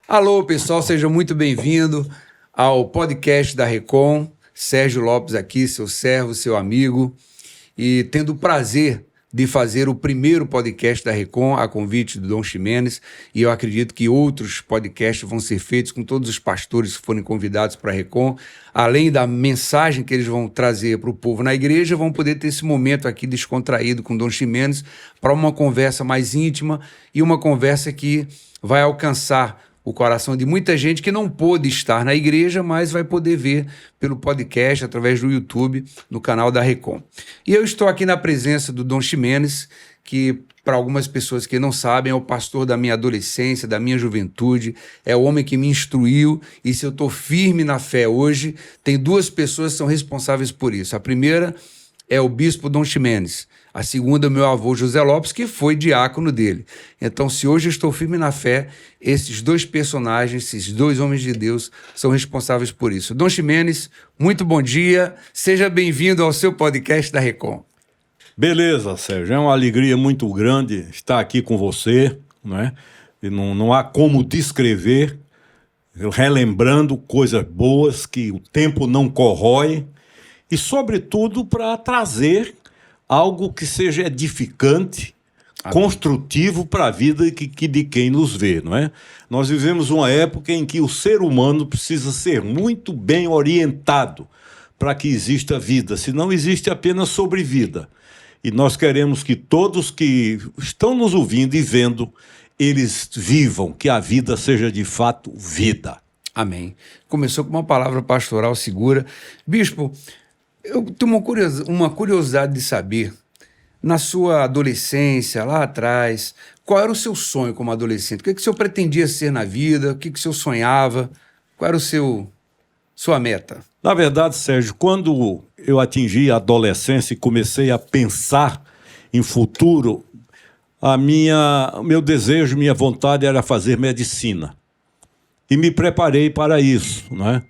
Alô, pessoal, seja muito bem-vindo ao podcast da Recon. Sérgio Lopes aqui, seu servo, seu amigo, e tendo o prazer de fazer o primeiro podcast da Recon a convite do Dom Ximenes, e eu acredito que outros podcasts vão ser feitos com todos os pastores que forem convidados para a Recon, além da mensagem que eles vão trazer para o povo na igreja, vão poder ter esse momento aqui descontraído com o Dom Ximenes para uma conversa mais íntima e uma conversa que vai alcançar o coração de muita gente que não pôde estar na igreja, mas vai poder ver pelo podcast, através do YouTube, no canal da Recon. E eu estou aqui na presença do Dom Ximenes, que, para algumas pessoas que não sabem, é o pastor da minha adolescência, da minha juventude, é o homem que me instruiu, e se eu estou firme na fé hoje, tem duas pessoas que são responsáveis por isso. A primeira é o bispo Dom Ximenes. A segunda, meu avô José Lopes, que foi diácono dele. Então, se hoje eu estou firme na fé, esses dois personagens, esses dois homens de Deus, são responsáveis por isso. Dom Ximenes, muito bom dia. Seja bem-vindo ao seu podcast da Recon. Beleza, Sérgio. É uma alegria muito grande estar aqui com você, né? E não há como descrever, relembrando coisas boas que o tempo não corrói e, sobretudo, para trazer algo que seja edificante, construtivo para a vida de quem nos vê, não é? Nós vivemos uma época em que o ser humano precisa ser muito bem orientado para que exista vida, senão existe apenas sobrevida. E nós queremos que todos que estão nos ouvindo e vendo, eles vivam, que a vida seja de fato vida. Amém. Começou com uma palavra pastoral segura. Bispo, eu tenho uma curiosidade de saber, na sua adolescência, lá atrás, qual era o seu sonho como adolescente? O que o senhor pretendia ser na vida? O que o senhor sonhava? Qual era sua meta? Na verdade, Sérgio, quando eu atingi a adolescência e comecei a pensar em futuro, meu desejo, minha vontade era fazer medicina. E me preparei para isso, não é?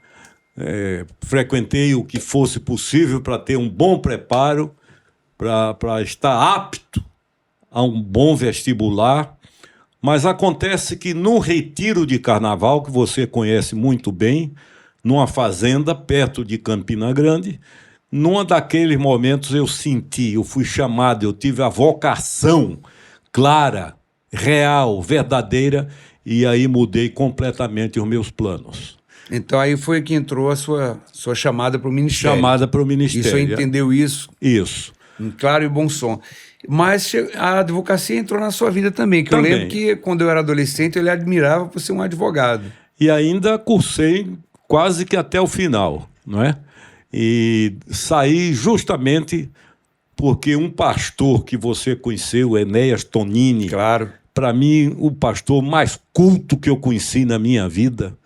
Frequentei o que fosse possível para ter um bom preparo, para estar apto a um bom vestibular, mas acontece que num retiro de carnaval, que você conhece muito bem, numa fazenda perto de Campina Grande, num daqueles momentos eu fui chamado, eu tive a vocação clara, real, verdadeira, e aí mudei completamente os meus planos. Então aí foi que entrou a sua chamada para o ministério. Chamada para o ministério. E o senhor entendeu isso? Isso. Em claro e bom som. Mas a advocacia entrou na sua vida também, que também. Eu lembro que quando eu era adolescente eu lhe admirava por ser um advogado. E ainda cursei quase que até o final, não é? E saí justamente porque um pastor que você conheceu, Enéas Tonini, claro, para mim o pastor mais culto que eu conheci na minha vida,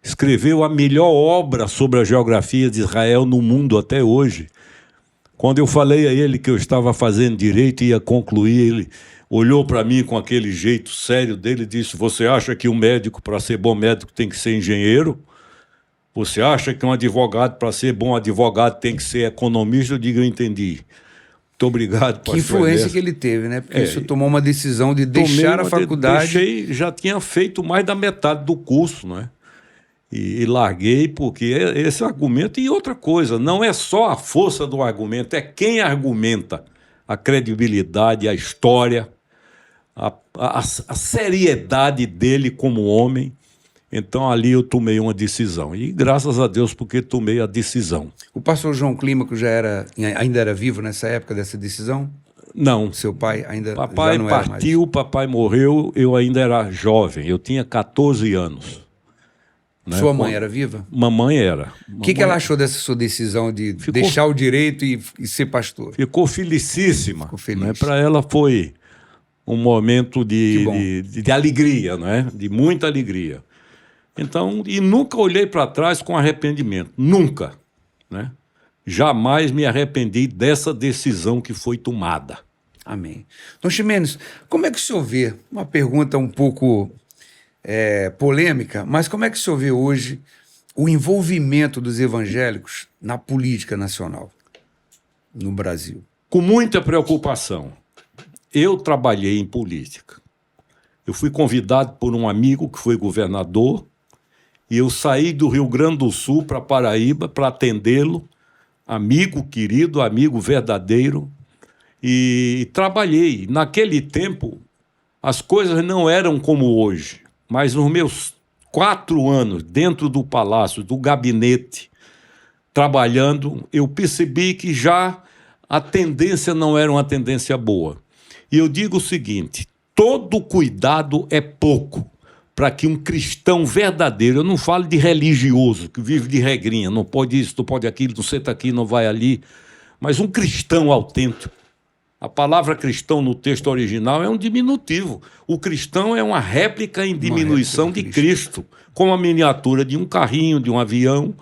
escreveu a melhor obra sobre a geografia de Israel no mundo até hoje. Quando eu falei a ele que eu estava fazendo direito e ia concluir, ele olhou para mim com aquele jeito sério dele e disse: você acha que um médico, para ser bom médico, tem que ser engenheiro? Você acha que um advogado, para ser bom advogado, tem que ser economista? Eu digo, eu entendi. Muito obrigado, pastor. Que influência que ele teve, né? Porque isso tomou uma decisão de deixar a faculdade. Já tinha feito mais da metade do curso, não é? E larguei porque esse argumento... E outra coisa, não é só a força do argumento, é quem argumenta. A credibilidade, a história, a seriedade dele como homem. Então ali eu tomei uma decisão. E graças a Deus porque tomei a decisão. O pastor João Clímaco ainda era vivo nessa época dessa decisão? Não. Seu pai ainda papai já não era partiu, mais. Papai morreu, eu ainda era jovem, eu tinha 14 anos. Né? Sua mãe era viva? Mamãe era. O que ela achou dessa sua decisão de deixar o direito e ser pastor? Ficou felicíssima. Ficou feliz. Né? Para ela foi um momento de alegria, né? De muita alegria. Então, e nunca olhei para trás com arrependimento. Nunca. Né? Jamais me arrependi dessa decisão que foi tomada. Amém. Dom Ximenes, como é que o senhor vê? Uma pergunta um pouco polêmica, mas como é que o senhor vê hoje o envolvimento dos evangélicos na política nacional no Brasil? Com muita preocupação. Eu trabalhei em política. Eu fui convidado por um amigo que foi governador e eu saí do Rio Grande do Sul para Paraíba para atendê-lo, amigo querido, amigo verdadeiro, e trabalhei. Naquele tempo, as coisas não eram como hoje, mas nos meus 4 anos dentro do palácio, do gabinete, trabalhando, eu percebi que já a tendência não era uma tendência boa. E eu digo o seguinte: todo cuidado é pouco para que um cristão verdadeiro, eu não falo de religioso, que vive de regrinha, não pode isso, não pode aquilo, não senta aqui, não vai ali, mas um cristão autêntico. A palavra cristão no texto original é um diminutivo. O cristão é uma réplica em diminuição de Cristo, como a miniatura de um carrinho, de um avião.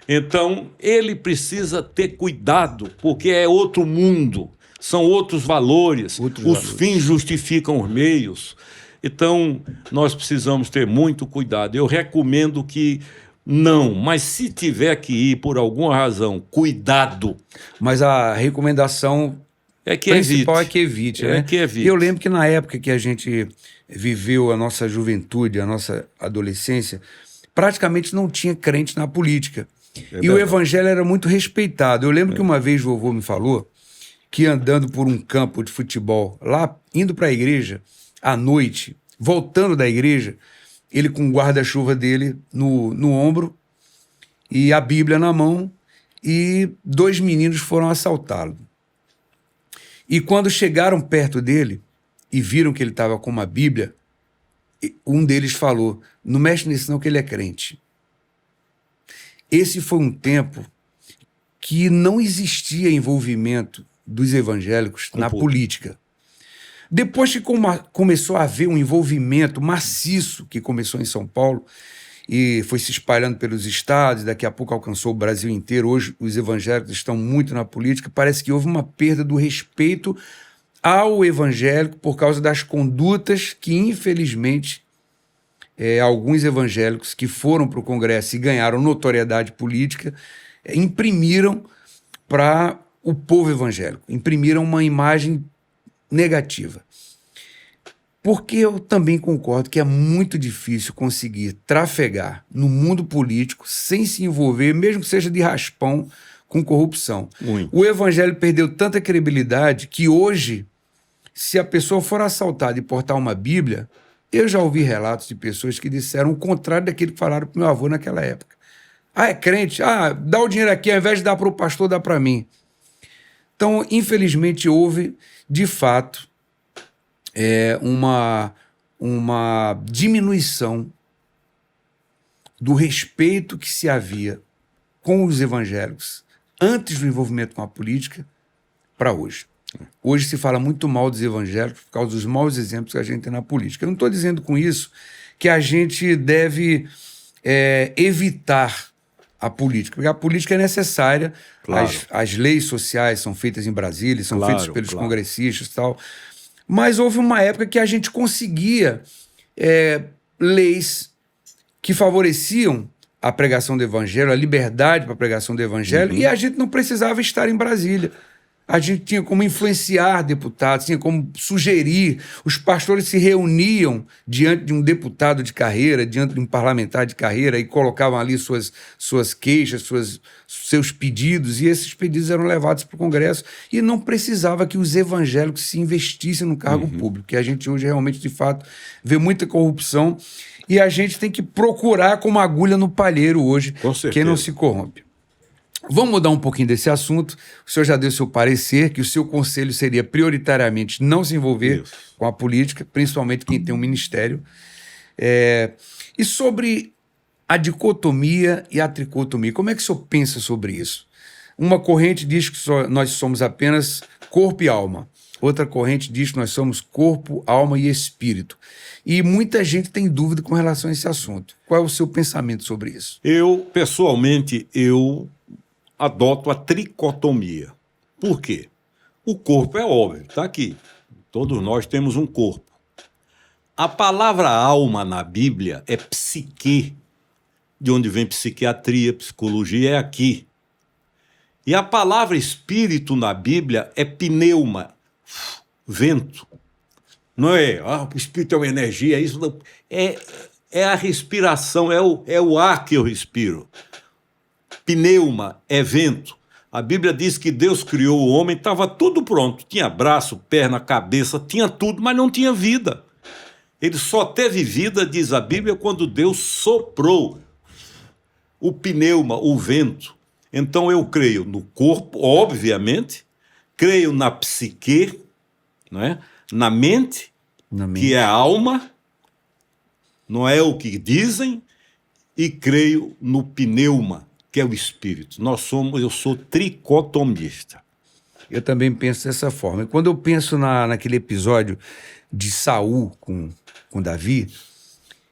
Então, ele precisa ter cuidado, porque é outro mundo, são outros valores, os fins justificam os meios. Então, nós precisamos ter muito cuidado. Eu recomendo que não, mas se tiver que ir por alguma razão, cuidado. Mas a recomendação principal é que evite, né? Que evite. Eu lembro que na época que a gente viveu a nossa juventude, a nossa adolescência, praticamente não tinha crente na política. E o evangelho era muito respeitado. Eu lembro que uma vez o vovô me falou que andando por um campo de futebol, lá indo para a igreja, à noite, voltando da igreja, ele com o guarda-chuva dele no ombro e a Bíblia na mão, e 2 meninos foram assaltá-lo. E quando chegaram perto dele e viram que ele estava com uma Bíblia, um deles falou: não mexe nisso não, que ele é crente. Esse foi um tempo que não existia envolvimento dos evangélicos na política. Depois que começou a haver um envolvimento maciço, que começou em São Paulo e foi se espalhando pelos estados, daqui a pouco alcançou o Brasil inteiro. Hoje os evangélicos estão muito na política. Parece que houve uma perda do respeito ao evangélico por causa das condutas que, infelizmente, alguns evangélicos que foram para o Congresso e ganharam notoriedade política imprimiram para o povo evangélico, imprimiram uma imagem negativa. Porque eu também concordo que é muito difícil conseguir trafegar no mundo político sem se envolver, mesmo que seja de raspão, com corrupção. Muito. O evangelho perdeu tanta credibilidade que hoje, se a pessoa for assaltada e portar uma Bíblia, eu já ouvi relatos de pessoas que disseram o contrário daquilo que falaram para o meu avô naquela época. Ah, é crente? Ah, dá o dinheiro aqui, ao invés de dar para o pastor, dá para mim. Então, infelizmente, houve, de fato, uma diminuição do respeito que se havia com os evangélicos antes do envolvimento com a política para hoje. Hoje se fala muito mal dos evangélicos por causa dos maus exemplos que a gente tem na política. Eu não estou dizendo com isso que a gente deve evitar a política, porque a política é necessária, claro. As leis sociais são feitas em Brasília, são feitas pelos congressistas e tal, mas houve uma época que a gente conseguia leis que favoreciam a pregação do evangelho, a liberdade para a pregação do evangelho, e a gente não precisava estar em Brasília. A gente tinha como influenciar deputados, tinha como sugerir. Os pastores se reuniam diante de um deputado de carreira, diante de um parlamentar de carreira, e colocavam ali suas queixas, seus pedidos, e esses pedidos eram levados para o Congresso, e não precisava que os evangélicos se investissem no cargo público, que a gente hoje realmente, de fato, vê muita corrupção, e a gente tem que procurar como agulha no palheiro hoje quem não se corrompe. Vamos mudar um pouquinho desse assunto. O senhor já deu seu parecer, que o seu conselho seria prioritariamente não se envolver com a política, principalmente quem tem um ministério. E sobre a dicotomia e a tricotomia, como é que o senhor pensa sobre isso? Uma corrente diz que nós somos apenas corpo e alma. Outra corrente diz que nós somos corpo, alma e espírito. E muita gente tem dúvida com relação a esse assunto. Qual é o seu pensamento sobre isso? Pessoalmente, adoto a tricotomia. Por quê? O corpo é óbvio, está aqui. Todos nós temos um corpo. A palavra alma na Bíblia é psique, de onde vem psiquiatria, psicologia, é aqui. E a palavra espírito na Bíblia é pneuma, vento. Não é, o espírito é uma energia, isso não, é a respiração, é o ar que eu respiro. Pneuma é vento. A Bíblia diz que Deus criou o homem, estava tudo pronto. Tinha braço, perna, cabeça, tinha tudo, mas não tinha vida. Ele só teve vida, diz a Bíblia, quando Deus soprou o pneuma, o vento. Então eu creio no corpo, obviamente, creio na psique, não é? Na mente, que é a alma, não é o que dizem, e creio no pneuma, que é o espírito. Eu sou tricotomista. Eu também penso dessa forma. E quando eu penso naquele episódio de Saul com Davi,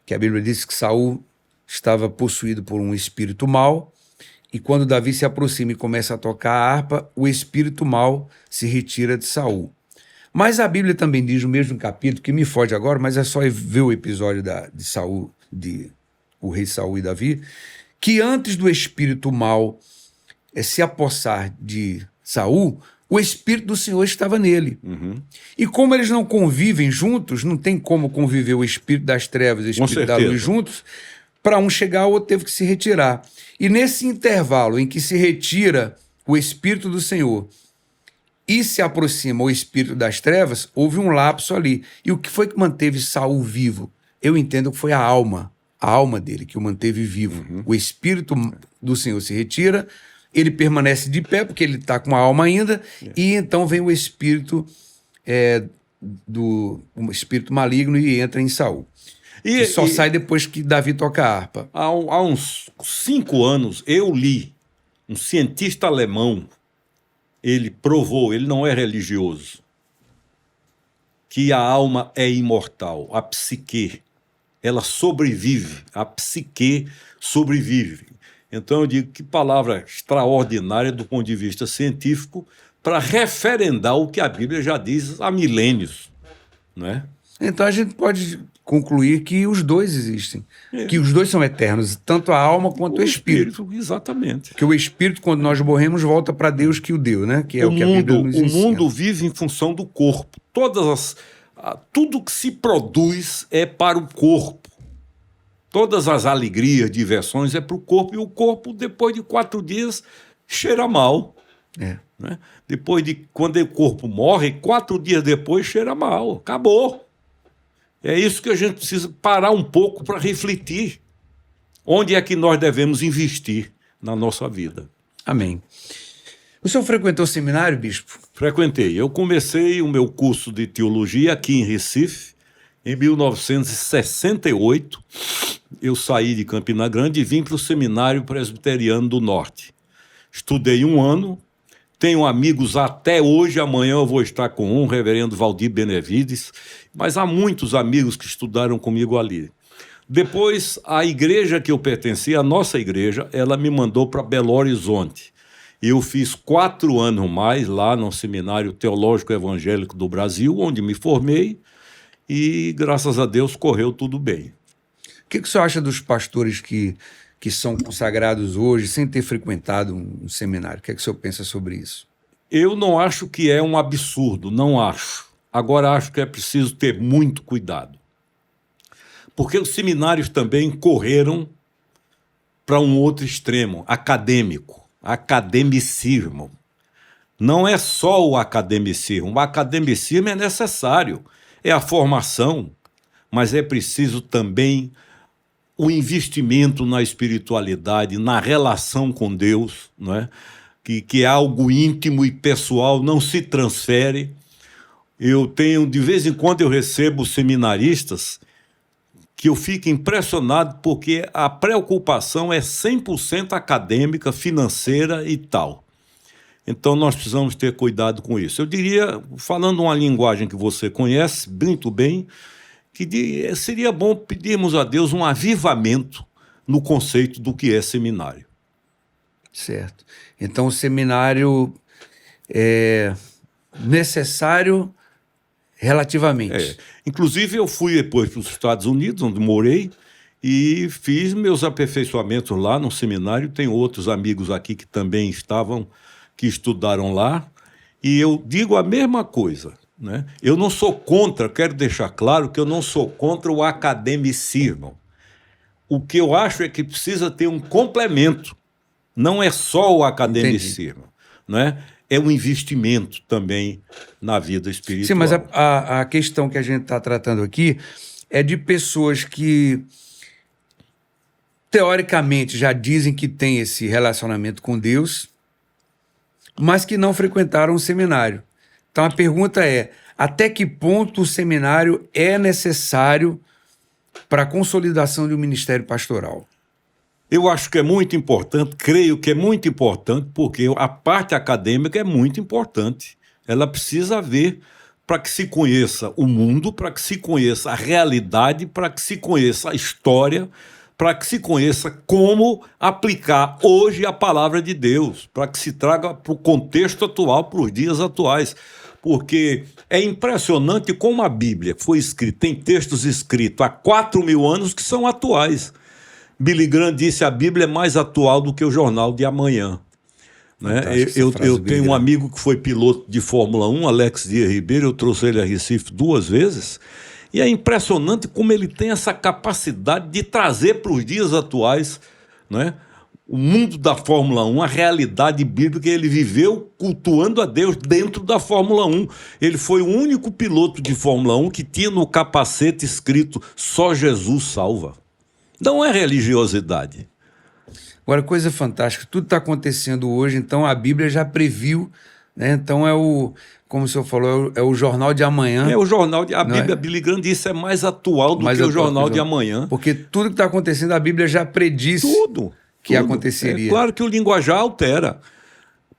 que a Bíblia diz que Saul estava possuído por um espírito mau, e quando Davi se aproxima e começa a tocar a harpa, o espírito mau se retira de Saul. Mas a Bíblia também diz no mesmo capítulo, que me foge agora, mas é só ver o episódio de Saul, o rei Saul e Davi, que antes do espírito mau se apossar de Saul, o Espírito do Senhor estava nele. Uhum. E como eles não convivem juntos, não tem como conviver o Espírito das trevas e o Espírito da luz juntos, para um chegar, o outro teve que se retirar. E nesse intervalo em que se retira o Espírito do Senhor e se aproxima o Espírito das trevas, houve um lapso ali. E o que foi que manteve Saul vivo? Eu entendo que foi a alma dele que o manteve vivo. Uhum. O Espírito do Senhor se retira, ele permanece de pé, porque ele está com a alma ainda, e então vem o Espírito um espírito maligno e entra em Saul. E só sai depois que Davi toca a harpa. Há uns 5 anos eu li um cientista alemão, ele provou, ele não é religioso, que a alma é imortal, a psique, ela sobrevive, a psique sobrevive. Então eu digo, que palavra extraordinária do ponto de vista científico para referendar o que a Bíblia já diz há milênios, não é? Então a gente pode concluir que os dois existem, que os dois são eternos, tanto a alma quanto o espírito. Exatamente. Que o espírito, quando nós morremos, volta para Deus que o deu, né? Que é o que a Bíblia nos ensina. O mundo vive em função do corpo. Tudo que se produz é para o corpo. Todas as alegrias, diversões é para o corpo, e o corpo, depois de 4 dias, cheira mal. Né? Quando o corpo morre, 4 dias depois cheira mal. Acabou. É isso que a gente precisa parar um pouco para refletir. Onde é que nós devemos investir na nossa vida? Amém. O senhor frequentou o seminário, bispo? Frequentei. Eu comecei o meu curso de teologia aqui em Recife, em 1968. Eu saí de Campina Grande e vim para o Seminário Presbiteriano do Norte. Estudei 1 ano, tenho amigos até hoje, amanhã eu vou estar com o reverendo Valdir Benevides, mas há muitos amigos que estudaram comigo ali. Depois, a igreja que eu pertencia, a nossa igreja, ela me mandou para Belo Horizonte. Eu fiz 4 anos mais lá no Seminário Teológico Evangélico do Brasil, onde me formei, e graças a Deus correu tudo bem. O que o senhor acha dos pastores que são consagrados hoje sem ter frequentado um seminário? O que o senhor pensa sobre isso? Eu não acho que é um absurdo, não acho. Agora acho que é preciso ter muito cuidado. Porque os seminários também correram para um outro extremo, acadêmico, academicismo. Não é só o academicismo é necessário, é a formação, mas é preciso também o investimento na espiritualidade, na relação com Deus, não é? Que é algo íntimo e pessoal, não se transfere. De vez em quando eu recebo seminaristas que eu fico impressionado porque a preocupação é 100% acadêmica, financeira e tal. Então nós precisamos ter cuidado com isso. Eu diria, falando uma linguagem que você conhece muito bem, que seria bom pedirmos a Deus um avivamento no conceito do que é seminário. Certo. Então o seminário é necessário relativamente. Inclusive eu fui depois para os Estados Unidos, onde morei, e fiz meus aperfeiçoamentos lá no seminário. Tenho outros amigos aqui que também que estudaram lá, e eu digo a mesma coisa. né? Eu não sou contra, quero deixar claro que eu não sou contra o academicismo. O que eu acho é que precisa ter um complemento. Não é só o academicismo, né? É um investimento também na vida espiritual. Sim, mas a questão que a gente está tratando aqui é de pessoas que, teoricamente, já dizem que têm esse relacionamento com Deus, mas que não frequentaram o seminário. Então a pergunta é, até que ponto o seminário é necessário para a consolidação de um ministério pastoral? Eu acho que é muito importante, creio que é muito importante, porque a parte acadêmica é muito importante. Ela precisa haver para que se conheça o mundo, para que se conheça a realidade, para que se conheça a história, para que se conheça como aplicar hoje a palavra de Deus, para que se traga para o contexto atual, para os dias atuais. Porque é impressionante como a Bíblia foi escrita, tem textos escritos há 4.000 anos que são atuais. Billy Graham disse que a Bíblia é mais atual do que o Jornal de Amanhã. Né? Eu tenho um amigo que foi piloto de Fórmula 1, Alex Dias Ribeiro, eu trouxe ele a Recife 2 vezes, e é impressionante como ele tem essa capacidade de trazer para os dias atuais, né, o mundo da Fórmula 1, a realidade bíblica. Ele viveu cultuando a Deus dentro da Fórmula 1. Ele foi o único piloto de Fórmula 1 que tinha no capacete escrito "Só Jesus salva". Não é religiosidade. Agora, coisa fantástica, tudo está acontecendo hoje, então a Bíblia já previu, né? Então como o senhor falou, é o jornal de amanhã. É o jornal de... A Bíblia, Billy Graham disse, é mais atual do que o jornal de amanhã. Porque tudo que está acontecendo, a Bíblia já predisse que aconteceria. É claro que o linguajar altera.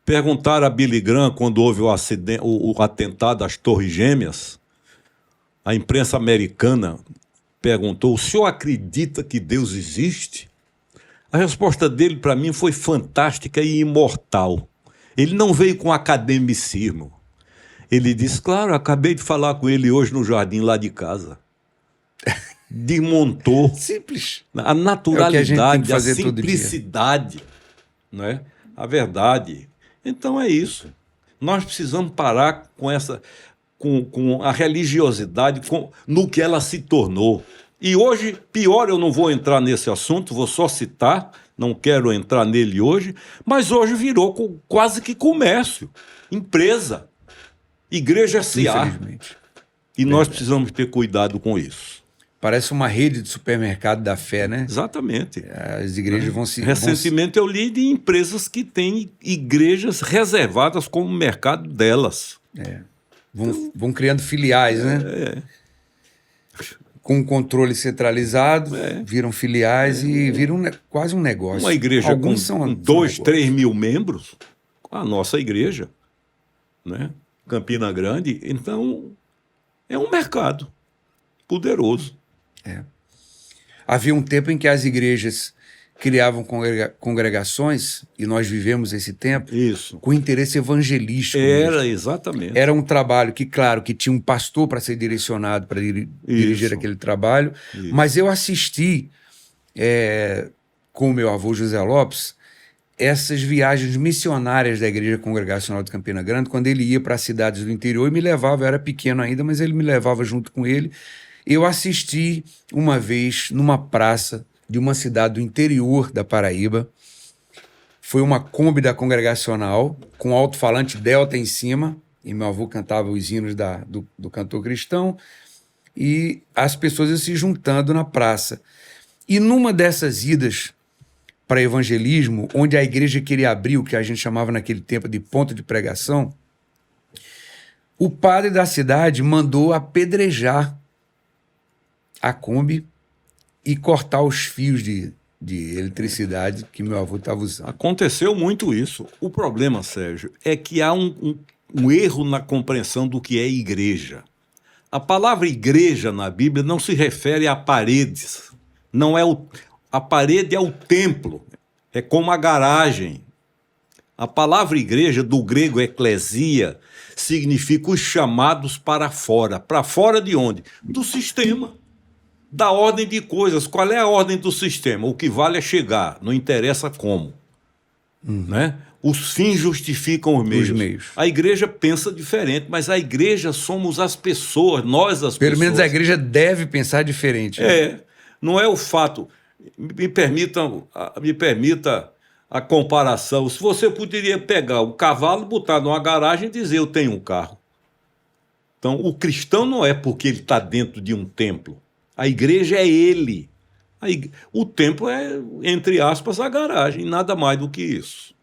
Perguntaram a Billy Graham, quando houve o atentado às Torres Gêmeas, a imprensa americana perguntou: o senhor acredita que Deus existe? A resposta dele, para mim, foi fantástica e imortal. Ele não veio com academicismo. Ele disse: claro, acabei de falar com ele hoje no jardim lá de casa. Desmontou. Simples. A naturalidade, a simplicidade, né? A verdade. Então é isso. Nós precisamos parar com essa... Com a religiosidade, no que ela se tornou. E hoje, pior, eu não vou entrar nesse assunto, vou só citar, não quero entrar nele hoje, mas hoje virou quase que comércio, empresa, igreja S.A. E nós precisamos ter cuidado com isso. Parece uma rede de supermercado da fé, né? Exatamente. As igrejas vão se... Recentemente eu li de empresas que têm igrejas reservadas como mercado delas. Vão criando filiais, né? Com controle centralizado, viram filiais e viram quase um negócio. Uma igreja com 2, 3 mil membros, a nossa igreja, né? Campina Grande, então é um mercado poderoso. Havia um tempo em que as igrejas criavam congregações, e nós vivemos esse tempo, com interesse evangelístico. Exatamente. Era um trabalho que, claro, que tinha um pastor para ser direcionado para dirigir aquele trabalho, mas eu assisti, com o meu avô José Lopes, essas viagens missionárias da Igreja Congregacional de Campina Grande, quando ele ia para as cidades do interior e me levava, eu era pequeno ainda, mas ele me levava junto com ele. Eu assisti uma vez numa praça de uma cidade do interior da Paraíba. Foi uma Kombi da Congregacional, com alto-falante Delta em cima, e meu avô cantava os hinos do cantor cristão, e as pessoas iam se juntando na praça. E numa dessas idas para evangelismo, onde a igreja queria abrir o que a gente chamava naquele tempo de ponto de pregação, o padre da cidade mandou apedrejar a Kombi e cortar os fios de eletricidade que meu avô estava usando. Aconteceu muito isso. O problema, Sérgio, é que há um erro na compreensão do que é igreja. A palavra igreja na Bíblia não se refere a paredes. Não é a parede é o templo, é como a garagem. A palavra igreja, do grego eclesia, significa os chamados para fora. Para fora de onde? Do sistema. Da ordem de coisas. Qual é a ordem do sistema? O que vale é chegar, não interessa como. Né? Os fins justificam os meios. Os meios. A igreja pensa diferente, mas a igreja somos as pessoas, nós as pessoas. Pelo menos a igreja deve pensar diferente. Né? É, não é o fato. Me permita a comparação. Se você poderia pegar o cavalo, botar numa garagem e dizer eu tenho um carro. Então, o cristão não é porque ele está dentro de um templo. A igreja é ele. O templo é, entre aspas, a garagem, nada mais do que isso.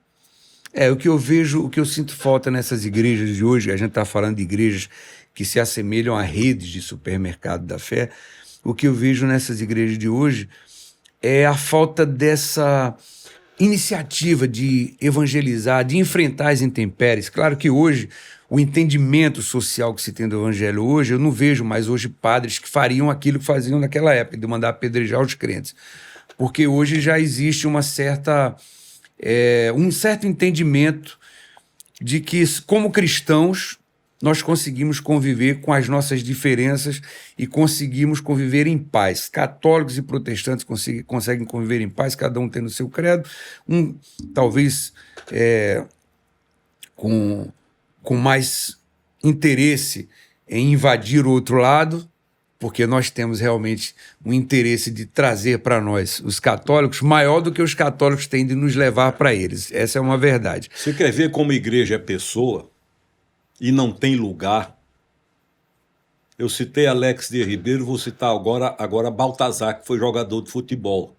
É, o que eu vejo, o que eu sinto falta nessas igrejas de hoje, a gente está falando de igrejas que se assemelham a redes de supermercado da fé, o que eu vejo nessas igrejas de hoje é a falta dessa iniciativa de evangelizar, de enfrentar as intempéries. Claro que hoje, o entendimento social que se tem do evangelho hoje, eu não vejo mais hoje padres que fariam aquilo que faziam naquela época, de mandar apedrejar os crentes. Porque hoje já existe um certo entendimento de que, como cristãos, nós conseguimos conviver com as nossas diferenças e conseguimos conviver em paz. Católicos e protestantes conseguem conviver em paz, cada um tendo o seu credo, talvez com mais interesse em invadir o outro lado, porque nós temos realmente um interesse de trazer para nós, os católicos, maior do que os católicos têm de nos levar para eles. Essa é uma verdade. Você quer ver como a igreja é pessoa e não tem lugar? Eu citei Alex de Ribeiro, vou citar agora Baltazar, que foi jogador de futebol.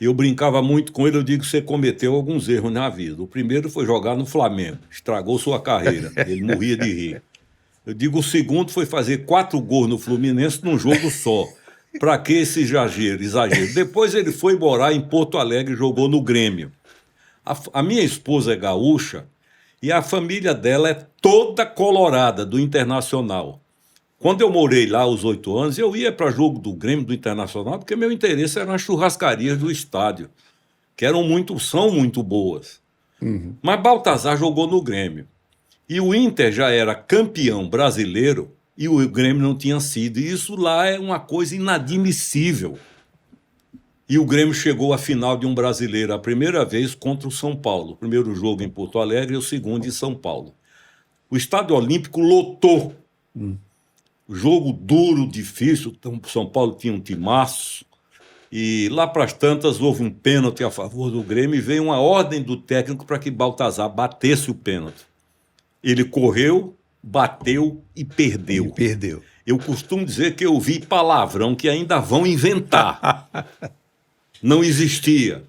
Eu brincava muito com ele, eu digo que você cometeu alguns erros na vida. O primeiro foi jogar no Flamengo, estragou sua carreira, ele morria de rir. Eu digo, o segundo foi fazer 4 gols no Fluminense num jogo só. Para que esse exagero? Depois ele foi morar em Porto Alegre e jogou no Grêmio. A minha esposa é gaúcha e a família dela é toda colorada, do Internacional. Quando eu morei lá aos 8 anos, eu ia para jogo do Grêmio, do Internacional, porque meu interesse era nas churrascarias do estádio, que são muito boas. Uhum. Mas Baltazar jogou no Grêmio. E o Inter já era campeão brasileiro e o Grêmio não tinha sido. E isso lá é uma coisa inadmissível. E o Grêmio chegou à final de um brasileiro a primeira vez contra o São Paulo. O primeiro jogo em Porto Alegre e o segundo em São Paulo. O Estádio Olímpico lotou. Jogo duro, difícil. Então, São Paulo tinha um timaço. E lá para as tantas houve um pênalti a favor do Grêmio e veio uma ordem do técnico para que Baltazar batesse o pênalti. Ele correu, bateu e perdeu. Eu costumo dizer que eu vi palavrão que ainda vão inventar. Não existia.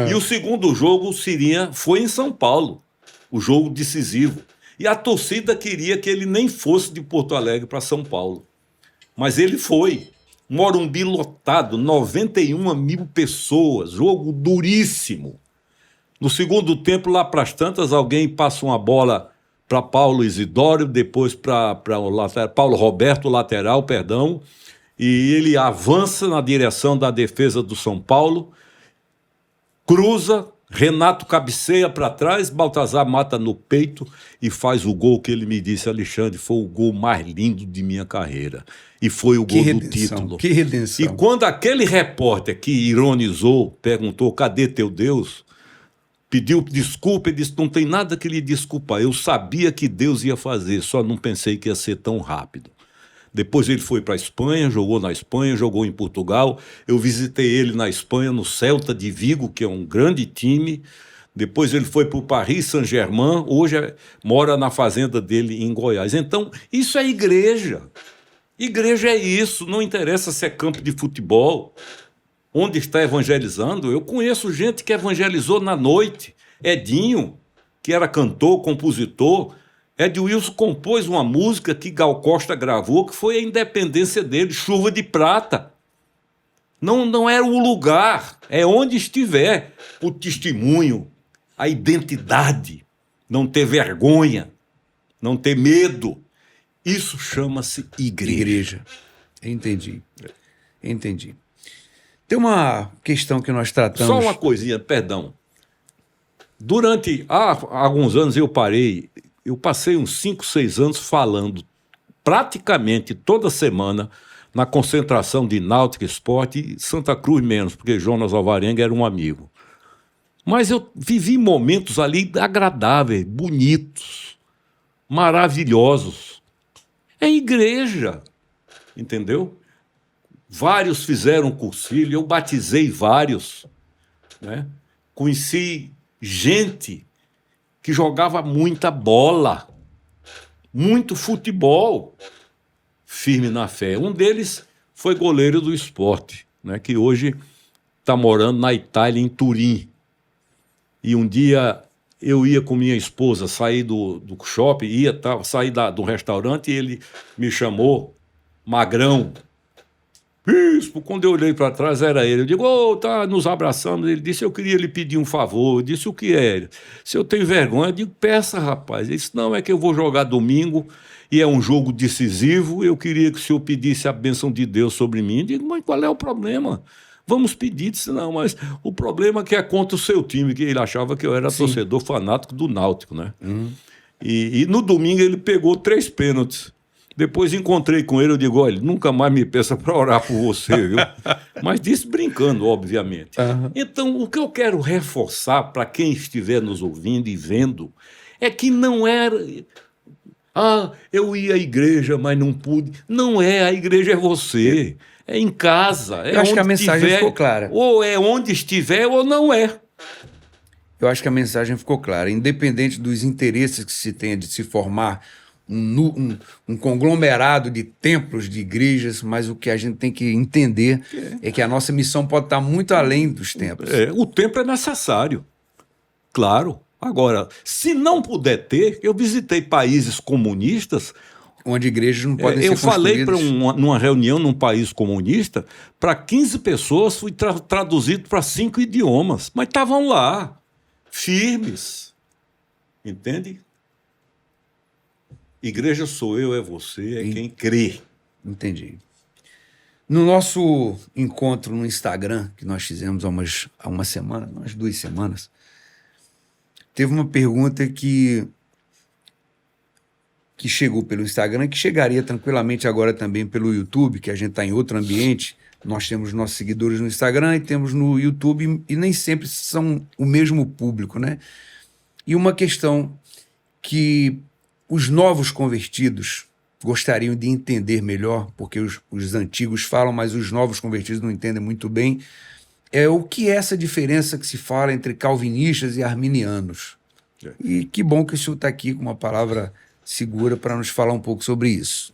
E o segundo jogo foi em São Paulo, o jogo decisivo. E a torcida queria que ele nem fosse de Porto Alegre para São Paulo. Mas ele foi. Morumbi lotado, 91 mil pessoas, jogo duríssimo. No segundo tempo, lá para as tantas, alguém passa uma bola para Paulo Isidório, depois para o Paulo Roberto, lateral, e ele avança na direção da defesa do São Paulo, cruza, Renato cabeceia para trás, Baltazar mata no peito e faz o gol que ele me disse, Alexandre, foi o gol mais lindo de minha carreira. E foi o gol do título. Que redenção. E quando aquele repórter que ironizou, perguntou, cadê teu Deus? Pediu desculpa, ele disse, não tem nada que lhe desculpar. Eu sabia que Deus ia fazer, só não pensei que ia ser tão rápido. Depois ele foi para a Espanha, jogou na Espanha, jogou em Portugal. Eu visitei ele na Espanha, no Celta de Vigo, que é um grande time. Depois ele foi para o Paris Saint-Germain, hoje mora na fazenda dele em Goiás. Então, isso é igreja. Igreja é isso, não interessa se é campo de futebol. Onde está evangelizando? Eu conheço gente que evangelizou na noite. Edinho, que era cantor, compositor. Ed Wilson compôs uma música que Gal Costa gravou, que foi a independência dele, Chuva de Prata. Não é o lugar, é onde estiver o testemunho, a identidade, não ter vergonha, não ter medo. Isso chama-se igreja. Entendi. Tem uma questão que nós tratamos... Só uma coisinha, perdão. Há alguns anos eu passei uns 5, 6 anos falando praticamente toda semana na concentração de Náutica Esporte e Santa Cruz menos, porque Jonas Alvarenga era um amigo. Mas eu vivi momentos ali agradáveis, bonitos, maravilhosos. É igreja, entendeu? Vários fizeram cursilho, eu batizei vários, né? Conheci gente que jogava muita bola, muito futebol, firme na fé. Um deles foi goleiro do Sport, né? Que hoje está morando na Itália, em Turim. E um dia eu ia com minha esposa sair do shopping, sair do restaurante, e ele me chamou, magrão. Bispo, quando eu olhei para trás era ele. Eu digo, tá nos abraçando. Ele disse, eu queria lhe pedir um favor. Eu disse, o que é? Se eu tenho vergonha, eu digo, peça, rapaz. Ele disse, não, é que eu vou jogar domingo e é um jogo decisivo, eu queria que o senhor pedisse a bênção de Deus sobre mim. Eu digo, mas qual é o problema? Vamos pedir. Disse, não, mas o problema é que é contra o seu time, que ele achava que eu era torcedor fanático do Náutico, né? E no domingo ele pegou 3 pênaltis. Depois encontrei com ele, eu digo, olha, nunca mais me peça para orar por você, viu? Mas disse brincando, obviamente. Então, o que eu quero reforçar para quem estiver nos ouvindo e vendo é que não era... eu ia à igreja, mas não pude. Não é, a igreja é você. É em casa. Eu acho que a mensagem ficou clara. Ou é onde estiver ou não é. Eu acho que a mensagem ficou clara. Independente dos interesses que se tenha de se formar um conglomerado de templos, de igrejas, mas o que a gente tem que entender é que a nossa missão pode estar muito além dos templos. O templo é necessário, claro. Agora, se não puder ter, eu visitei países comunistas onde igrejas não podem ser construídas. Eu falei numa reunião num país comunista, para 15 pessoas, fui traduzido para 5 idiomas, mas estavam lá, firmes, entende? Igreja sou eu, é você, é quem crê. Entendi. No nosso encontro no Instagram, que nós fizemos há uma semana, umas 2 semanas, teve uma pergunta que chegou pelo Instagram, que chegaria tranquilamente agora também pelo YouTube, que a gente está em outro ambiente. Nós temos nossos seguidores no Instagram e temos no YouTube, e nem sempre são o mesmo público, né? E uma questão que os novos convertidos gostariam de entender melhor, porque os antigos falam, mas os novos convertidos não entendem muito bem, é o que é essa diferença que se fala entre calvinistas e arminianos. E que bom que o senhor está aqui com uma palavra segura para nos falar um pouco sobre isso.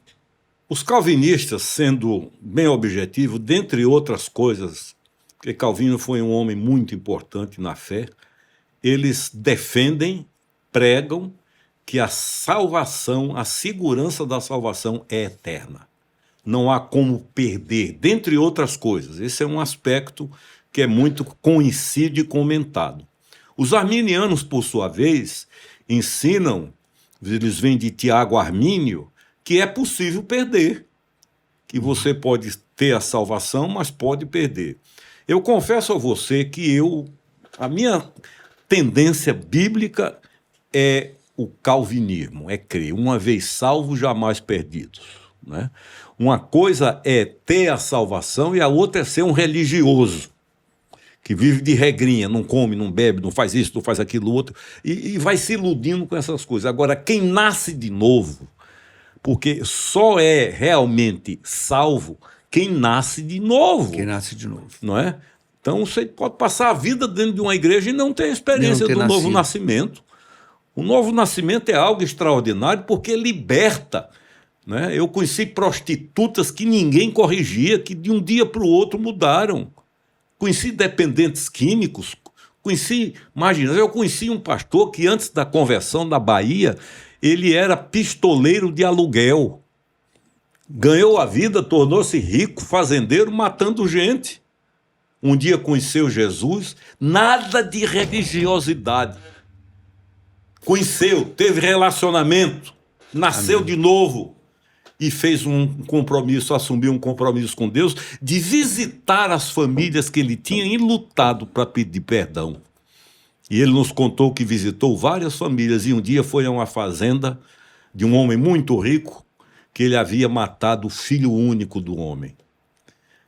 Os calvinistas, sendo bem objetivo, dentre outras coisas, porque Calvino foi um homem muito importante na fé, eles defendem, pregam que a salvação, a segurança da salvação é eterna. Não há como perder, dentre outras coisas. Esse é um aspecto que é muito conhecido e comentado. Os arminianos, por sua vez, ensinam, eles vêm de Tiago Armínio, que é possível perder, que você pode ter a salvação, mas pode perder. Eu confesso a você que a minha tendência bíblica é o calvinismo, é crer, uma vez salvo, jamais perdidos, né? Uma coisa é ter a salvação e a outra é ser um religioso, que vive de regrinha, não come, não bebe, não faz isso, não faz aquilo, outro, e vai se iludindo com essas coisas. Agora, quem nasce de novo, porque só é realmente salvo quem nasce de novo. Quem nasce de novo. Não é? Então, você pode passar a vida dentro de uma igreja e não ter a experiência do novo nascimento. O novo nascimento é algo extraordinário porque liberta, né? Eu conheci prostitutas que ninguém corrigia, que de um dia para o outro mudaram. Conheci dependentes químicos, eu conheci um pastor que antes da conversão na Bahia, ele era pistoleiro de aluguel. Ganhou a vida, tornou-se rico, fazendeiro, matando gente. Um dia conheceu Jesus, nada de religiosidade. Conheceu, teve relacionamento, nasceu de novo e fez um compromisso, assumiu um compromisso com Deus de visitar as famílias que ele tinha enlutado para pedir perdão. E ele nos contou que visitou várias famílias e um dia foi a uma fazenda de um homem muito rico que ele havia matado o filho único do homem.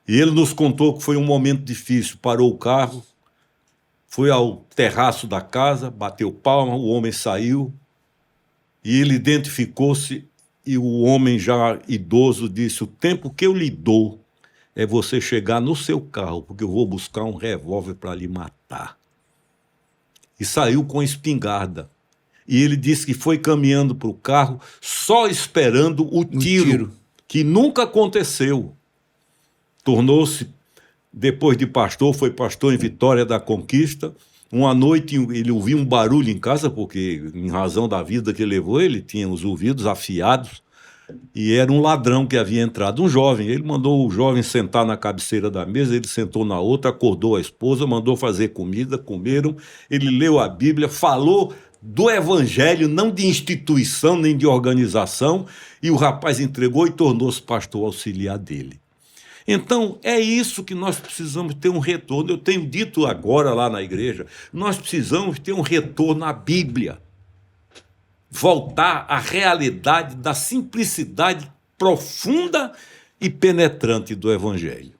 E ele nos contou que foi um momento difícil, parou o carro, Foi ao terraço da casa, bateu palma, o homem saiu e ele identificou-se e o homem já idoso disse: o tempo que eu lhe dou é você chegar no seu carro, porque eu vou buscar um revólver para lhe matar. E saiu com a espingarda. E ele disse que foi caminhando para o carro só esperando o tiro, que nunca aconteceu. Tornou-se, depois de pastor, foi pastor em Vitória da Conquista. Uma noite ele ouviu um barulho em casa, porque em razão da vida que ele levou, ele tinha os ouvidos afiados, e era um ladrão que havia entrado, um jovem. Ele mandou o jovem sentar na cabeceira da mesa, ele sentou na outra, acordou a esposa, mandou fazer comida, comeram, ele leu a Bíblia, falou do evangelho, não de instituição nem de organização, e o rapaz entregou e tornou-se pastor auxiliar dele. Então, é isso que nós precisamos ter um retorno. Eu tenho dito agora lá na igreja, nós precisamos ter um retorno à Bíblia. Voltar à realidade da simplicidade profunda e penetrante do evangelho.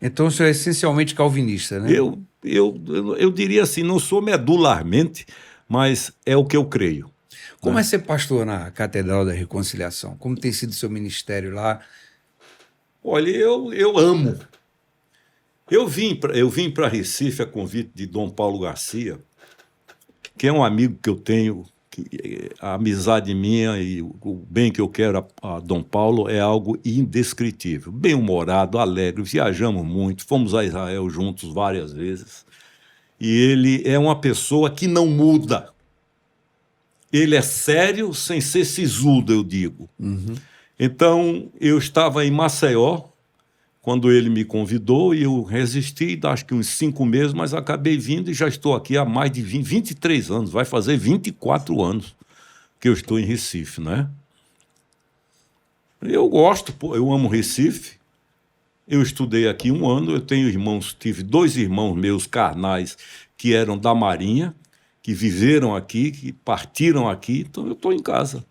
Então, o senhor é essencialmente calvinista, né? Eu diria assim, não sou medularmente, mas é o que eu creio. Como é ser pastor na Catedral da Reconciliação? Como tem sido o seu ministério lá? Olha, eu amo. Eu vim para Recife a convite de Dom Paulo Garcia, que é um amigo que eu tenho, a amizade minha e o bem que eu quero a Dom Paulo é algo indescritível. Bem-humorado, alegre, viajamos muito, fomos a Israel juntos várias vezes. E ele é uma pessoa que não muda. Ele é sério sem ser sisudo, eu digo. Uhum. Então, eu estava em Maceió, quando ele me convidou, e eu resisti, acho que uns 5 meses, mas acabei vindo e já estou aqui há mais de 23 anos, vai fazer 24 anos que eu estou em Recife, né? Eu gosto, eu amo Recife, eu estudei aqui 1 ano, eu tenho irmãos, tive 2 irmãos meus carnais que eram da Marinha, que viveram aqui, que partiram aqui, então eu estou em casa.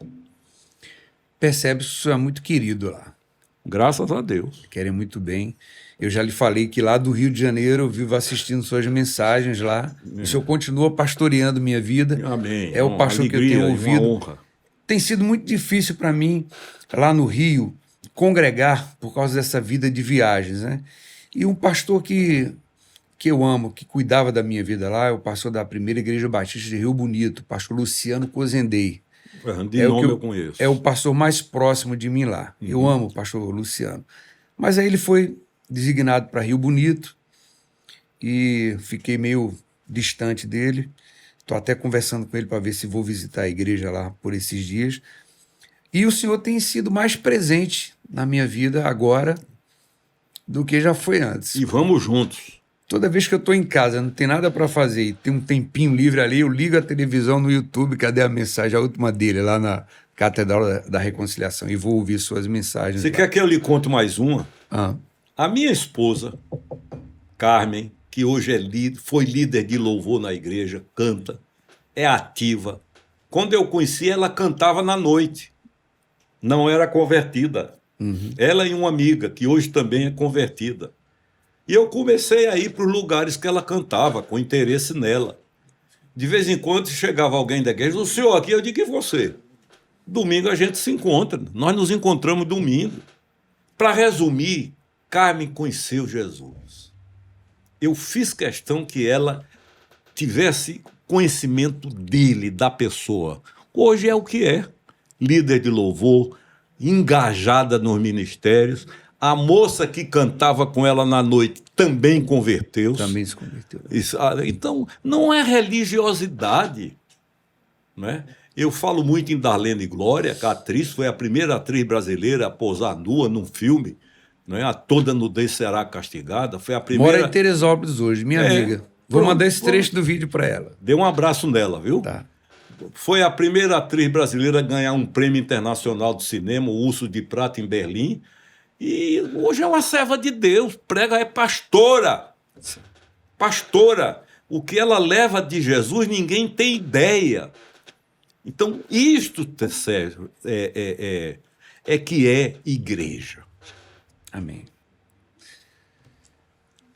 Percebe que o senhor é muito querido lá. Graças a Deus. Querem muito bem. Eu já lhe falei que lá do Rio de Janeiro eu vivo assistindo suas mensagens lá. O senhor continua pastoreando minha vida. Amém. É o pastor alegria, que eu tenho ouvido. uma honra. Tem sido muito difícil para mim, lá no Rio, congregar por causa dessa vida de viagens, né? E um pastor que eu amo, que cuidava da minha vida lá, é o pastor da Primeira Igreja Batista de Rio Bonito, o pastor Luciano Cozendei. De nome eu conheço. É o pastor mais próximo de mim lá. Uhum. Eu amo o pastor Luciano. Mas aí ele foi designado para Rio Bonito e fiquei meio distante dele. Estou até conversando com ele para ver se vou visitar a igreja lá por esses dias. E o senhor tem sido mais presente na minha vida agora do que já foi antes. E vamos juntos. Toda vez que eu estou em casa, não tem nada para fazer e tem um tempinho livre ali, eu ligo a televisão no YouTube, cadê a mensagem, a última dele, lá na Catedral da Reconciliação, e vou ouvir suas mensagens. Você quer que eu lhe conte mais uma? Ah. A minha esposa, Carmen, que hoje foi líder de louvor na igreja, canta, é ativa. Quando eu conheci, ela cantava na noite, não era convertida. Uhum. Ela e uma amiga, que hoje também é convertida. E eu comecei a ir para os lugares que ela cantava, com interesse nela. De vez em quando chegava alguém da igreja, o senhor aqui, eu digo, e você? Domingo a gente se encontra, nós nos encontramos domingo. Para resumir, Carmen conheceu Jesus. Eu fiz questão que ela tivesse conhecimento dele, da pessoa. Hoje é o que é, líder de louvor, engajada nos ministérios. A moça que cantava com ela na noite também converteu-se. Também se converteu. Então, não é religiosidade. Né? Eu falo muito em Darlene Glória, que a atriz foi a primeira atriz brasileira a posar nua num filme. Né? A Toda Nudez Será Castigada. Foi a primeira... Mora em Teresópolis hoje, minha amiga. Vou mandar esse trecho do vídeo para ela. Dê um abraço nela, viu? Tá. Foi a primeira atriz brasileira a ganhar um prêmio internacional de cinema, o Urso de Prata, em Berlim. E hoje é uma serva de Deus, prega, é pastora. Pastora. O que ela leva de Jesus, ninguém tem ideia. Então, isto, Sérgio, é que é igreja. Amém.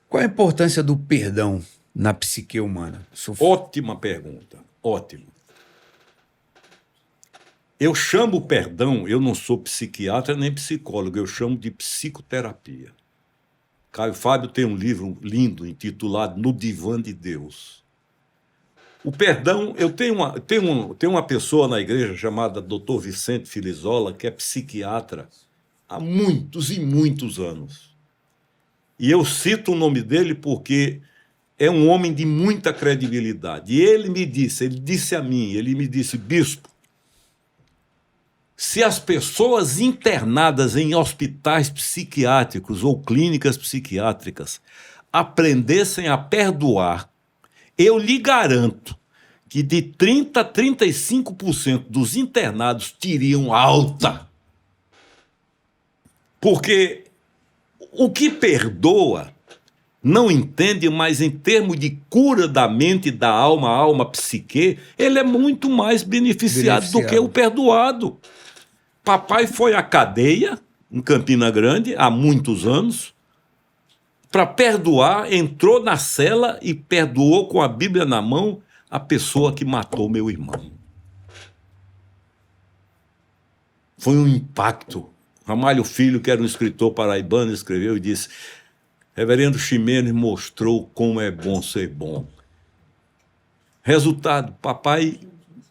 Qual a importância do perdão na psique humana? Ótima pergunta, ótimo. Eu chamo o perdão, eu não sou psiquiatra nem psicólogo, eu chamo de psicoterapia. Caio Fábio tem um livro lindo intitulado No Divã de Deus. O perdão, eu tenho uma pessoa na igreja chamada Dr. Vicente Filizola, que é psiquiatra há muitos e muitos anos. E eu cito o nome dele porque é um homem de muita credibilidade. E ele me disse bispo, se as pessoas internadas em hospitais psiquiátricos ou clínicas psiquiátricas aprendessem a perdoar, eu lhe garanto que de 30% a 35% dos internados teriam alta. Porque o que perdoa não entende, mas em termos de cura da mente, da alma, psique, ele é muito mais beneficiado do que o perdoado. Papai foi à cadeia, em Campina Grande, há muitos anos, para perdoar, entrou na cela e perdoou com a Bíblia na mão a pessoa que matou meu irmão. Foi um impacto. Ramalho Filho, que era um escritor paraibano, escreveu e disse: Reverendo Ximenes mostrou como é bom ser bom. Resultado, papai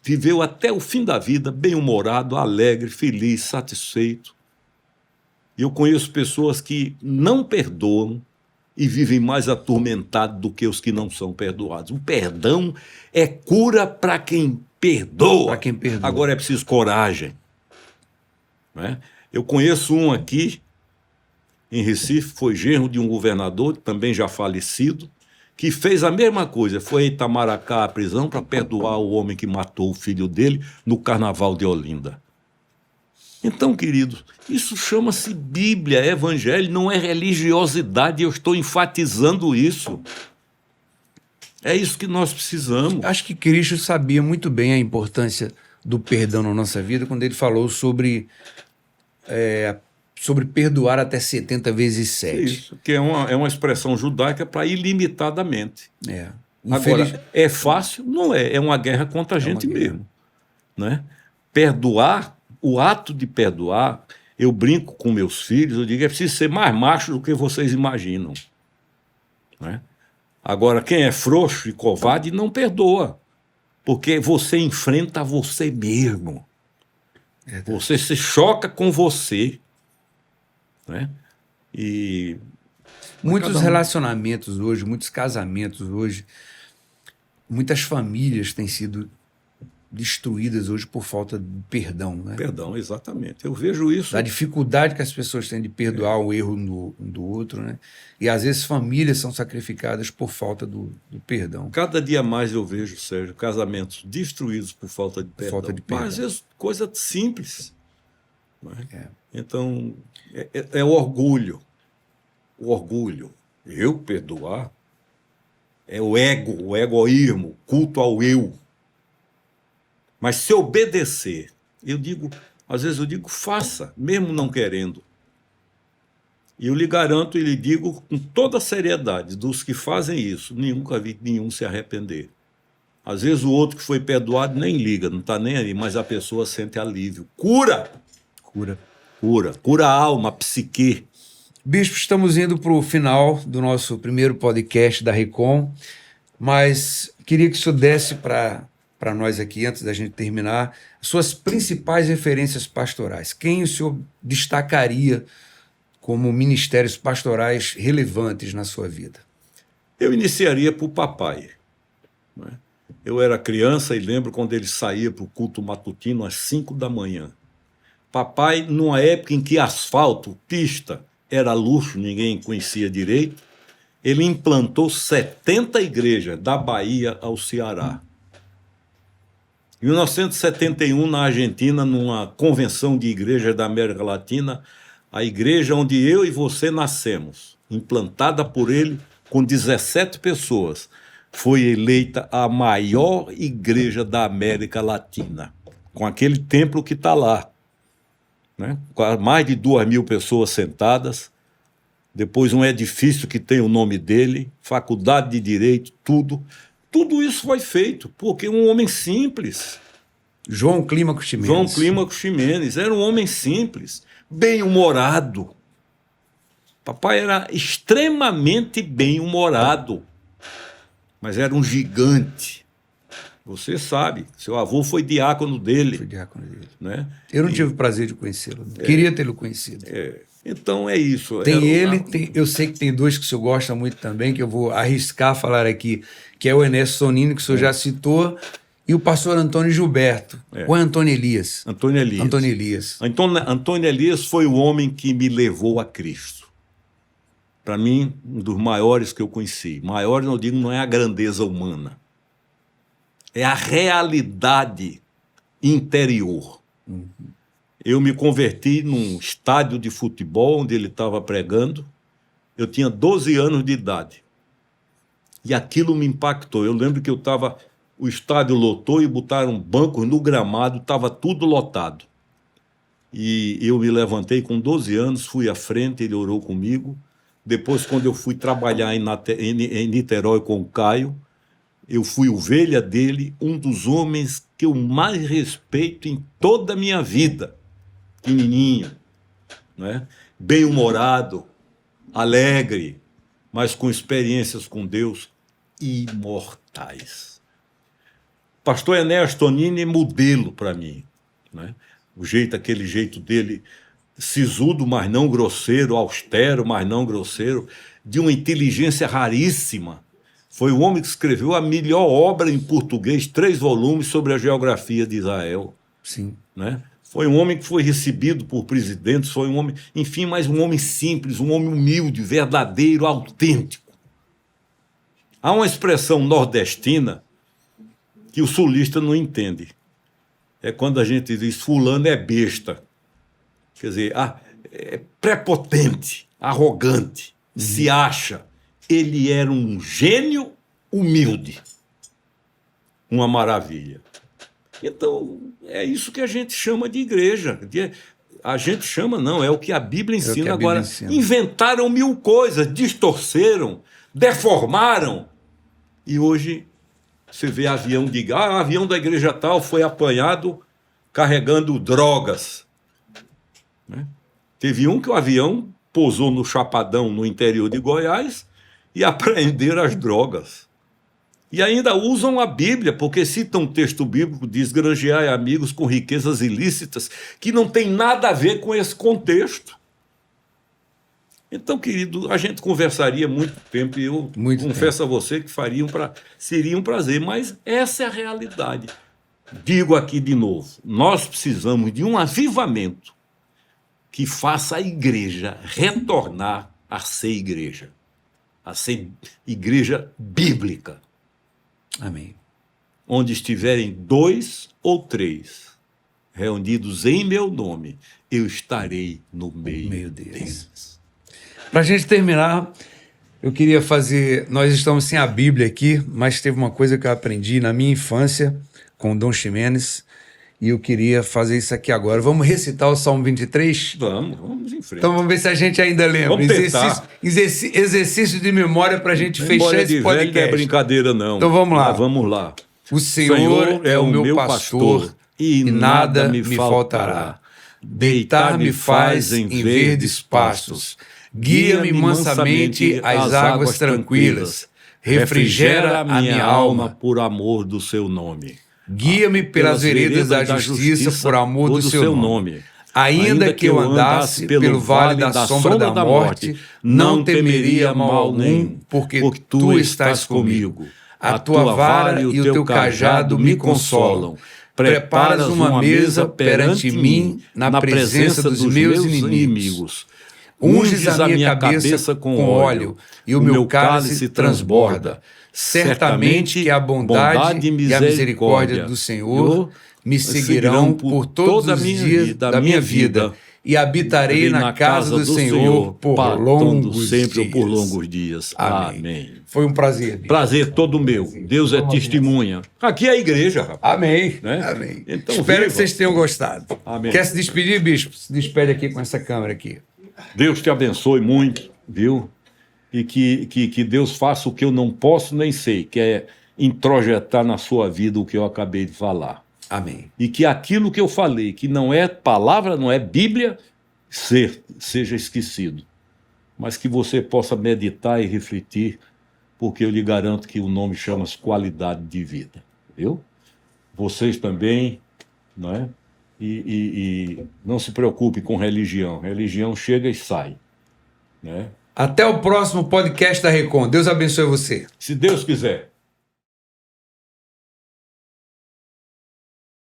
viveu até o fim da vida bem-humorado, alegre, feliz, satisfeito. E eu conheço pessoas que não perdoam e vivem mais atormentados do que os que não são perdoados. O perdão é cura para quem perdoa. Para quem perdoa. Agora é preciso coragem. Né? Eu conheço um aqui, em Recife, foi genro de um governador, também já falecido, que fez a mesma coisa, foi a Itamaracá à prisão para perdoar o homem que matou o filho dele no Carnaval de Olinda. Então, queridos, isso chama-se Bíblia, Evangelho, não é religiosidade, eu estou enfatizando isso. É isso que nós precisamos. Acho que Cristo sabia muito bem a importância do perdão na nossa vida quando ele falou sobre perdoar até 70 vezes 7. Isso, que é uma expressão judaica para ilimitadamente. É. Agora, é fácil? Não é. É uma guerra contra a gente mesmo. Né? Perdoar, o ato de perdoar, eu brinco com meus filhos, eu digo, é preciso ser mais macho do que vocês imaginam. Né? Agora, quem é frouxo e covarde não perdoa, porque você enfrenta você mesmo. Você se choca com você. Né? E muitos relacionamentos hoje, muitos casamentos hoje, muitas famílias têm sido destruídas hoje por falta de perdão. Né? Perdão, exatamente. Eu vejo isso. A dificuldade que as pessoas têm de perdoar o erro um do outro. Né? E às vezes famílias são sacrificadas por falta do perdão. Cada dia mais eu vejo, Sérgio, casamentos destruídos por falta de perdão. Mas às vezes coisa simples. Né? Então, é o orgulho. O orgulho. Eu perdoar é o ego, o egoísmo, culto ao eu. Mas se obedecer, às vezes eu digo, faça, mesmo não querendo. E eu lhe garanto e lhe digo com toda a seriedade, dos que fazem isso, nunca vi nenhum se arrepender. Às vezes o outro que foi perdoado nem liga, não está nem aí, mas a pessoa sente alívio. Cura a alma, a psique. Bispo, estamos indo para o final do nosso primeiro podcast da Recom, mas queria que o senhor desse para nós aqui, antes da gente terminar, suas principais referências pastorais. Quem o senhor destacaria como ministérios pastorais relevantes na sua vida? Eu iniciaria por papai. Né? Eu era criança e lembro quando ele saía para o culto matutino às 5 da manhã. Papai, numa época em que asfalto, pista, era luxo, ninguém conhecia direito, ele implantou 70 igrejas da Bahia ao Ceará. Em 1971, na Argentina, numa convenção de igrejas da América Latina, a igreja onde eu e você nascemos, implantada por ele com 17 pessoas, foi eleita a maior igreja da América Latina, com aquele templo que está lá. Né? Com mais de 2.000 pessoas sentadas, depois um edifício que tem o nome dele, faculdade de direito, tudo. Tudo isso foi feito porque um homem simples, João Clímaco Ximenes. João Clímaco Ximenes, era um homem simples, bem-humorado. Papai era extremamente bem-humorado, mas era um gigante. Você sabe, seu avô foi diácono dele. Foi diácono dele. Né? Eu não tive o prazer de conhecê-lo. Queria tê-lo conhecido. Então é isso. Tem ele, eu sei que tem dois que o senhor gosta muito também, que eu vou arriscar falar aqui, que é o Ernesto Sonini, que o senhor já citou, e o pastor Antônio Gilberto, ou Antônio Elias. Antônio Elias. Antônio Elias. Antônio Elias foi o homem que me levou a Cristo. Para mim, um dos maiores que eu conheci. Maior, não digo, não é a grandeza humana. É a realidade interior. Eu me converti num estádio de futebol onde ele estava pregando. Eu tinha 12 anos de idade. E aquilo me impactou. Eu lembro que o estádio lotou e botaram bancos no gramado, estava tudo lotado. E eu me levantei com 12 anos, fui à frente, ele orou comigo. Depois, quando eu fui trabalhar em Niterói com o Caio, eu fui ovelha dele, um dos homens que eu mais respeito em toda a minha vida. Pequenininho, né? Bem-humorado, alegre, mas com experiências com Deus imortais. Pastor Ernesto Sonini é modelo para mim. Né? Aquele jeito dele, sisudo, mas não grosseiro, austero, mas não grosseiro, de uma inteligência raríssima. Foi o homem que escreveu a melhor obra em português, 3 volumes sobre a geografia de Israel. Sim. Né? Foi um homem que foi recebido por presidentes, foi um homem, enfim, mas um homem simples, um homem humilde, verdadeiro, autêntico. Há uma expressão nordestina que o sulista não entende. É quando a gente diz fulano é besta. Quer dizer, é prepotente, arrogante, se acha. Ele era um gênio humilde. Uma maravilha. Então, é isso que a gente chama de igreja. A gente chama, não, é o que a Bíblia ensina. Agora, inventaram 1000 coisas, distorceram, deformaram. E hoje você vê avião avião da igreja tal foi apanhado carregando drogas. Né? Teve um que o avião pousou no Chapadão, no interior de Goiás, e apreenderam as drogas. E ainda usam a Bíblia, porque citam um texto bíblico, diz granjeai amigos com riquezas ilícitas, que não tem nada a ver com esse contexto. Então, querido, a gente conversaria muito tempo, e eu confesso a você que seria um prazer, mas essa é a realidade. Digo aqui de novo, nós precisamos de um avivamento que faça a igreja retornar a ser igreja bíblica. Amém. Onde estiverem 2 ou 3 reunidos em meu nome, eu estarei no meio deles. Para a gente terminar, eu queria fazer... Nós estamos sem a Bíblia aqui, mas teve uma coisa que eu aprendi na minha infância com o Dom Ximenes, e eu queria fazer isso aqui agora. Vamos recitar o Salmo 23? Vamos em frente. Então vamos ver se a gente ainda lembra. Vamos tentar. Exercício de memória para a gente fechar esse podcast. Não é brincadeira, não. Então vamos lá. Vamos lá. O Senhor é o meu pastor e nada me faltará. Deitar-me faz em verdes pastos. Guia-me mansamente às águas tranquilas. Refrigera a minha alma por amor do seu nome. Guia-me pelas veredas da justiça por amor do seu nome. Ainda que eu andasse pelo vale da sombra da morte, não temeria mal algum, porque tu estás comigo. A tua vara e o teu cajado me consolam. Preparas uma mesa perante mim na presença dos meus inimigos. Unges a minha cabeça com óleo e o meu cálice transborda. Certamente que a bondade e a misericórdia do Senhor me seguirão por todos os dias da minha vida, e habitarei na casa do Senhor por longos dias. Amém. Foi um prazer. Bispo. Prazer todo meu. Deus é testemunha. Aqui é a igreja, rapaz. Amém. Né? Amém. Então, espero que vocês tenham gostado. Amém. Quer se despedir, bispo? Se despede aqui com essa câmera aqui. Deus te abençoe muito. viu? E que Deus faça o que eu não posso nem sei, que é introjetar na sua vida o que eu acabei de falar. Amém. E que aquilo que eu falei, que não é palavra, não é Bíblia, seja esquecido. Mas que você possa meditar e refletir, porque eu lhe garanto que o nome chama-se qualidade de vida, viu? Vocês também, não é? E não se preocupe com religião. Religião chega e sai, né? Até o próximo podcast da Recon. Deus abençoe você. Se Deus quiser.